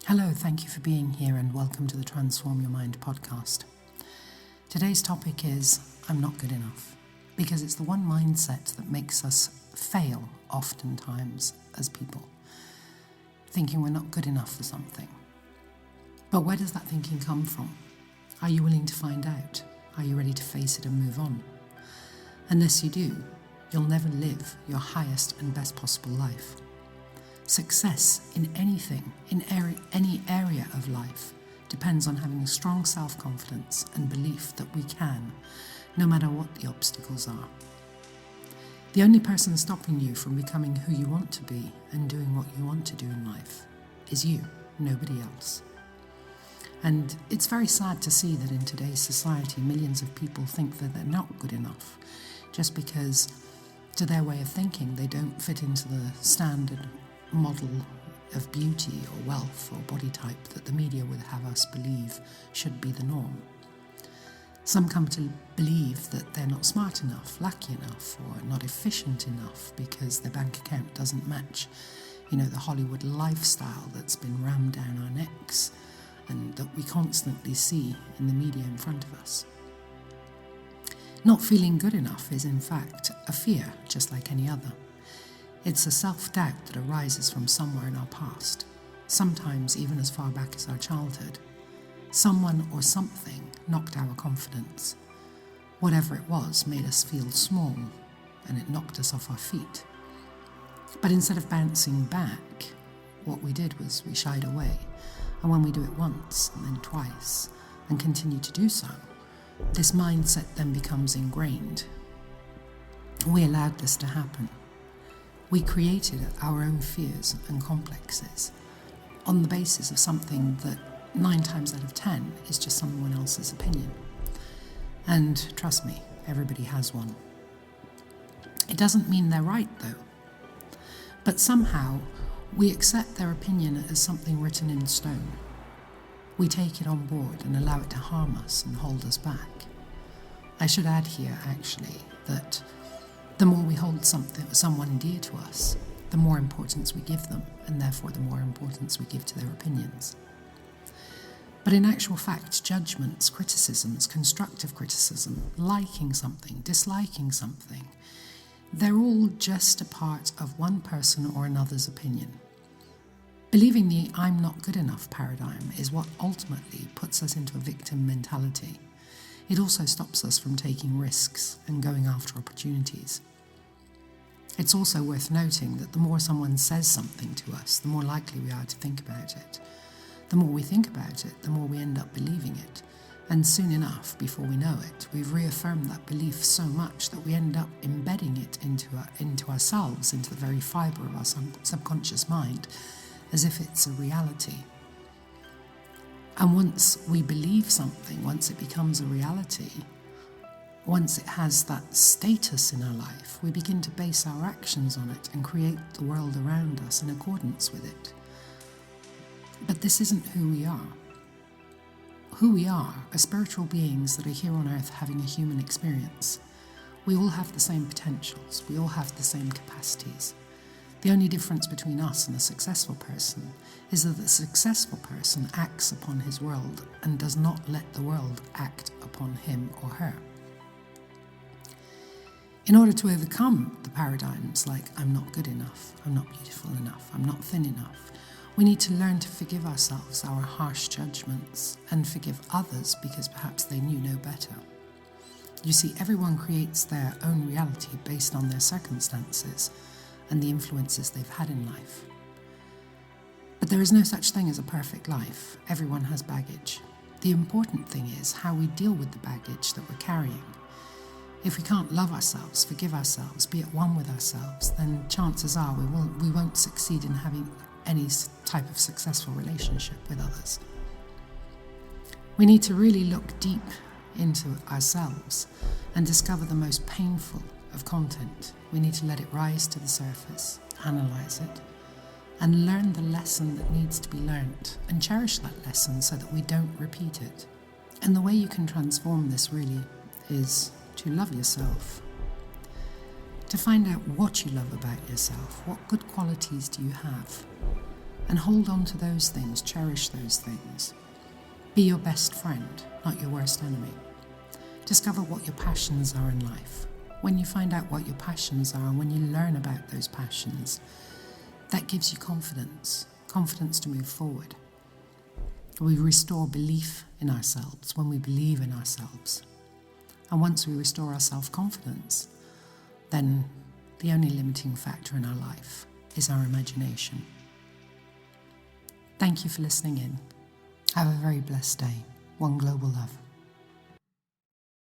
Hello, thank you for being here and welcome to the Transform Your Mind podcast. Today's topic is I'm not good enough, because it's the one mindset that makes us fail oftentimes as people, thinking we're not good enough for something. But where does that thinking come from? Are you willing to find out? Are you ready to face it and move on? Unless you do, you'll never live your highest and best possible life. Success in anything, in any area of life, depends on having a strong self-confidence and belief that we can, no matter what the obstacles are. The only person stopping you from becoming who you want to be and doing what you want to do in life is you, nobody else. And it's very sad to see that in today's society, millions of people think that they're not good enough, just because, to their way of thinking, they don't fit into the standard model of beauty or wealth or body type that the media would have us believe should be the norm. Some come to believe that they're not smart enough, lucky enough, or not efficient enough because their bank account doesn't match, the Hollywood lifestyle that's been rammed down our necks and that we constantly see in the media in front of us. Not feeling good enough is in fact a fear, just like any other. It's a self-doubt that arises from somewhere in our past, sometimes even as far back as our childhood. Someone or something knocked our confidence. Whatever it was made us feel small, and it knocked us off our feet. But instead of bouncing back, what we did was we shied away. And when we do it once, and then twice, and continue to do so, this mindset then becomes ingrained. We allowed this to happen. We created our own fears and complexes on the basis of something that 9 times out of 10 is just someone else's opinion. And trust me, everybody has one. It doesn't mean they're right though. But somehow we accept their opinion as something written in stone. We take it on board and allow it to harm us and hold us back. I should add here actually that the more we hold someone dear to us, the more importance we give them, and therefore the more importance we give to their opinions. But in actual fact, judgments, criticisms, constructive criticism, liking something, disliking something, they're all just a part of one person or another's opinion. Believing the I'm not good enough paradigm is what ultimately puts us into a victim mentality. It also stops us from taking risks and going after opportunities. It's also worth noting that the more someone says something to us, the more likely we are to think about it. The more we think about it, the more we end up believing it. And soon enough, before we know it, we've reaffirmed that belief so much that we end up embedding it into ourselves, into the very fibre of our subconscious mind, as if it's a reality. And once we believe something, once it becomes a reality, once it has that status in our life, we begin to base our actions on it and create the world around us in accordance with it. But this isn't who we are. Who we are spiritual beings that are here on earth having a human experience. We all have the same potentials. We all have the same capacities. The only difference between us and a successful person is that the successful person acts upon his world and does not let the world act upon him or her. In order to overcome the paradigms like I'm not good enough, I'm not beautiful enough, I'm not thin enough, we need to learn to forgive ourselves our harsh judgments and forgive others because perhaps they knew no better. You see, everyone creates their own reality based on their circumstances and the influences they've had in life. But there is no such thing as a perfect life. Everyone has baggage. The important thing is how we deal with the baggage that we're carrying. If we can't love ourselves, forgive ourselves, be at one with ourselves, then chances are we won't succeed in having any type of successful relationship with others. We need to really look deep into ourselves and discover the most painful of content. We need to let it rise to the surface, analyze it, and learn the lesson that needs to be learnt, and cherish that lesson so that we don't repeat it. And the way you can transform this really is to love yourself, to find out what you love about yourself, what good qualities do you have, And hold on to those things, cherish those things. Be your best friend, not your worst enemy. Discover what your passions are in life. When you find out what your passions are and when you learn about those passions, that gives you confidence to move forward. We restore belief in ourselves when we believe in ourselves. And once we restore our self-confidence, then the only limiting factor in our life is our imagination. Thank you for listening in. Have a very blessed day. One global love.